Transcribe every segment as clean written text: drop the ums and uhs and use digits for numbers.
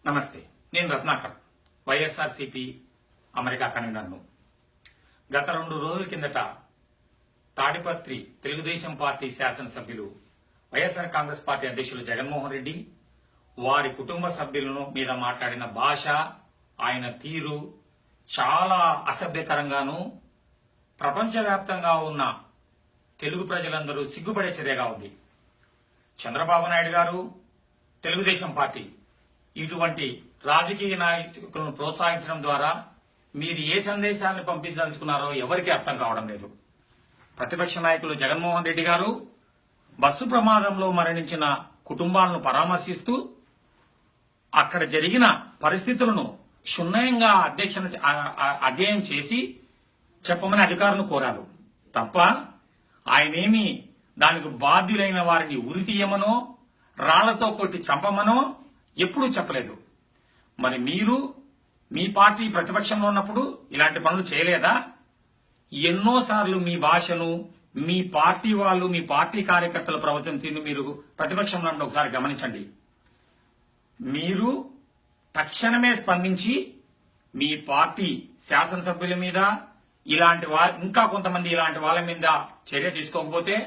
నమస్తే, నేను రత్నాకర్, వైఎస్ఆర్సీపీ అమెరికా కన్వీనర్ను. గత 2 రోజుల కిందట తాడిపత్రి తెలుగుదేశం పార్టీ శాసనసభ్యులు వైఎస్ఆర్ కాంగ్రెస్ పార్టీ అధ్యక్షులు జగన్మోహన్ రెడ్డి వారి కుటుంబ సభ్యులను మీద మాట్లాడిన భాష, ఆయన తీరు చాలా అసభ్యకరంగాను, ప్రపంచవ్యాప్తంగా ఉన్న తెలుగు ప్రజలందరూ సిగ్గుపడే చర్యగా ఉంది. చంద్రబాబు నాయుడు గారు, తెలుగుదేశం పార్టీ ఇటువంటి రాజకీయ నాయకులను ప్రోత్సహించడం ద్వారా మీరు ఏ సందేశాన్ని పంపించదలుచుకున్నారో ఎవరికీ అర్థం కావడం లేదు. ప్రతిపక్ష నాయకులు జగన్మోహన్ రెడ్డి గారు బస్సు ప్రమాదంలో మరణించిన కుటుంబాలను పరామర్శిస్తూ అక్కడ జరిగిన పరిస్థితులను క్షుణ్ణంగా అధ్యయనం చేసి చెప్పమని అధికారులను కోరారు తప్ప ఆయనేమి దానికి బాధ్యులైన వారిని ఉరి తీయమనో రాళ్లతో కొట్టి చంపమనో ఎప్పుడూ చెప్పలేదు. మరి మీరు మీ పార్టీ ప్రతిపక్షంలో ఉన్నప్పుడు ఇలాంటి పనులు చేయలేదా? ఎన్నోసార్లు మీ భాషను మీ పార్టీ వాళ్ళు, మీ పార్టీ కార్యకర్తల ప్రవర్తన మీరు ప్రతిపక్షంలో ఉన్నప్పుడు ఒకసారి గమనించండి. మీరు తక్షణమే స్పందించి మీ పార్టీ శాసనసభ్యుల మీద ఇలాంటి ఇంకా కొంతమంది ఇలాంటి వాళ్ళ మీద చర్య తీసుకోకపోతే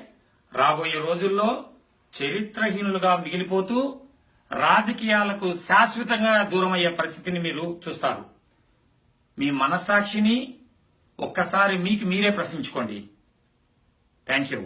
రాబోయే రోజుల్లో చరిత్రహీనులుగా మిగిలిపోతూ రాజకీయాలకు శాశ్వతంగా దూరం అయ్యే పరిస్థితిని మీరు చూస్తారు. మీ మనస్సాక్షిని ఒక్కసారి మీకు మీరే ప్రశ్నించుకోండి. Thank you.